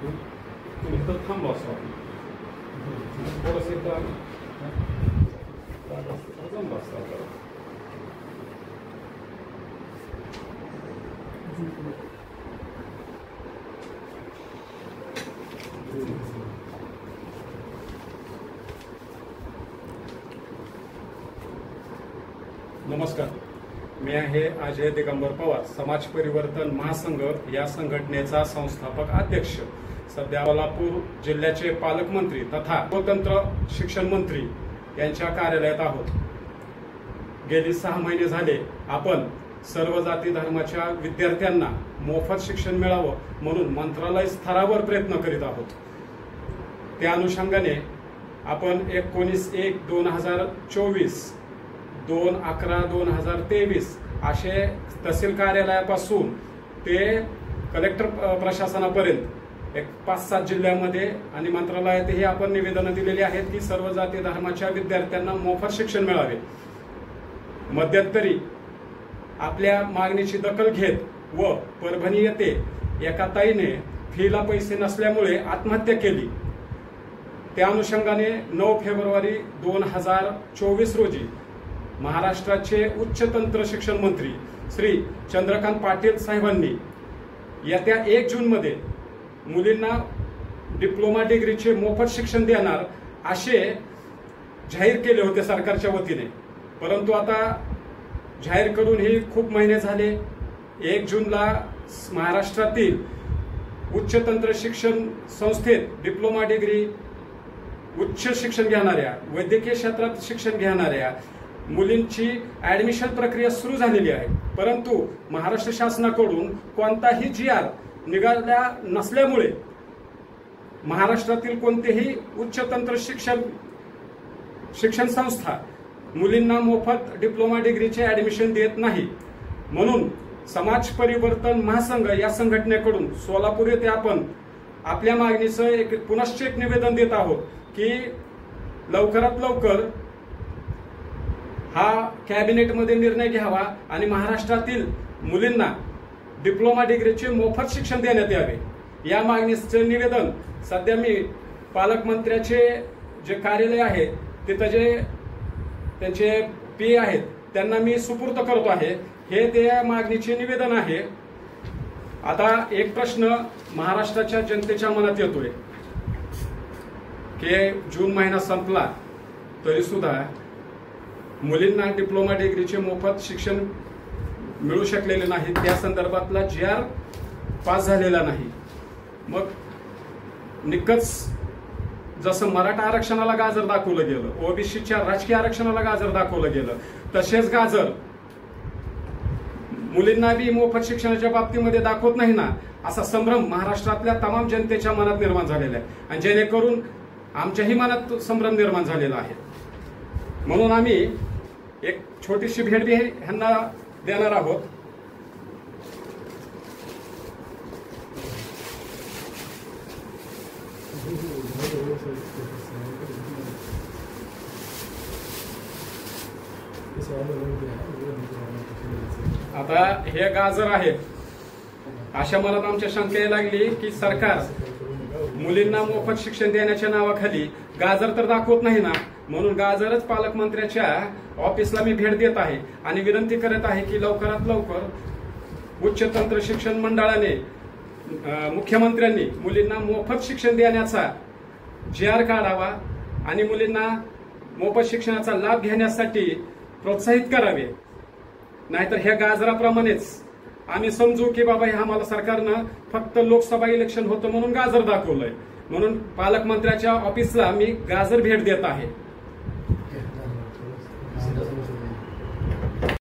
तुम्ही तर थांबा असं थोडंसं जाऊन बसता. नमस्कार, मी आहे अजय दिगंबर पवार, समाज परिवर्तन महासंघ या संघटनेचा संस्थापक अध्यक्ष. सध्या कोल्हापूर जिल्ह्याचे पालकमंत्री तथा स्वतंत्र शिक्षण मंत्री यांच्या कार्यालयात आहोत. गेली 6 महिने झाले आपण सर्व जाती धर्माच्या विद्यार्थ्यांना मोफत शिक्षण मिळावं म्हणून मंत्रालय स्तरावर प्रयत्न करीत आहोत. त्या अनुषंगाने आपण 19/1/2024, 2/11/2023 असे तहसील कार्यालयापासून ते कलेक्टर प्रशासनापर्यंत 5-7 जिल्ह्यामध्ये आणि मंत्रालयातही आपण निवेदनं दिलेली आहेत की सर्व जाती धर्माच्या विद्यार्थ्यांना मोफत शिक्षण मिळावे. मध्यंतरी आपल्या मागणीची दखल घेत व परभणी येथे एका ताईने फीला पैसे नसल्यामुळे आत्महत्या केली. त्या अनुषंगाने 9 फेब्रुवारी 2024 रोजी महाराष्ट्राचे उच्च तंत्र शिक्षण मंत्री श्री चंद्रकांत पाटील साहेबांनी येत्या 1 जूनमध्ये मुलींना डिप्लोमा डिग्रीचे मोफत शिक्षण देणार असे जाहीर केले होते सरकारच्या वतीने. परंतु आता जाहीर करून ही खूप महिने झाले. 1 जूनला महाराष्ट्रातील उच्च तंत्र शिक्षण संस्थेत डिप्लोमा डिग्री, उच्च शिक्षण घेणाऱ्या, वैद्यकीय क्षेत्रात शिक्षण घेणाऱ्या मुलींची ऍडमिशन प्रक्रिया सुरू झालेली आहे. परंतु महाराष्ट्र शासनाकडून कोणताही GR निघाला नसल्यामुळे महाराष्ट्रातील कोणतेही उच्च तंत्र शिक्षण संस्था मुलींना मोफत डिप्लोमा डिग्रीचे ऍडमिशन देत नाही. म्हणून समाज परिवर्तन महासंघ या संघटनेकडून सोलापूर येथे आपण आपल्या मागणीचं पुनश्च एक निवेदन देत आहोत की लवकरात लवकर हा कॅबिनेटमध्ये निर्णय घ्यावा आणि महाराष्ट्रातील मुलींना डिप्लोमा डिग्रीचे मोफत शिक्षण देण्यात यावे. या मागणीचं निवेदन सध्या मी पालकमंत्र्याचे जे कार्यालय आहे तिथं जे त्यांचे PA आहेत त्यांना मी सुपूर्द करतो आहे. हे त्या मागणीचे निवेदन आहे. आता एक प्रश्न महाराष्ट्राच्या जनतेच्या मनात येतोय की जून महिना संपला तरी सुद्धा मुलींना डिप्लोमा डिग्रीचे मोफत शिक्षण मिळू शकलेले नाही. त्या संदर्भातला GR पास झालेला नाही. मग निकच जसं मराठा आरक्षणाला गाजर दाखवलं गेलं, OBCच्या राजकीय आरक्षणाला गाजर दाखवलं गेलं, तसेच गाजर मुलींना बी मोफत शिक्षणाच्या बाबतीमध्ये दाखवत नाही ना, असा संभ्रम महाराष्ट्रातल्या तमाम जनतेच्या मनात निर्माण झालेला आहे आणि जेणेकरून आमच्याही मनात संभ्रम निर्माण झालेला आहे. म्हणून आम्ही एक छोटीशी भेट बी ह्यांना देणार आहोत. आता हे गाजर आहेत. अशा मनात आमच्या शंका यायला लागली की सरकार मुलींना मोफत शिक्षण देण्याच्या नावाखाली गाजर तर दाखवत नाही ना. म्हणून गाजरच पालकमंत्र्याच्या ऑफिसला मी भेट देत आहे आणि विनंती करत आहे की लवकरात लवकर उच्च तंत्र शिक्षण मंडळाने, मुख्यमंत्र्यांनी मुलींना मोफत शिक्षण देण्याचा GR काढावा आणि मुलींना मोफत शिक्षणाचा लाभ घेण्यासाठी प्रोत्साहित करावे. नाहीतर ह्या गाजराप्रमाणेच आम्ही समजू की बाबा हे आम्हाला सरकारनं फक्त लोकसभा इलेक्शन होतं म्हणून गाजर दाखवलंय. म्हणून पालकमंत्र्याच्या ऑफिसला मी गाजर भेट देत आहे.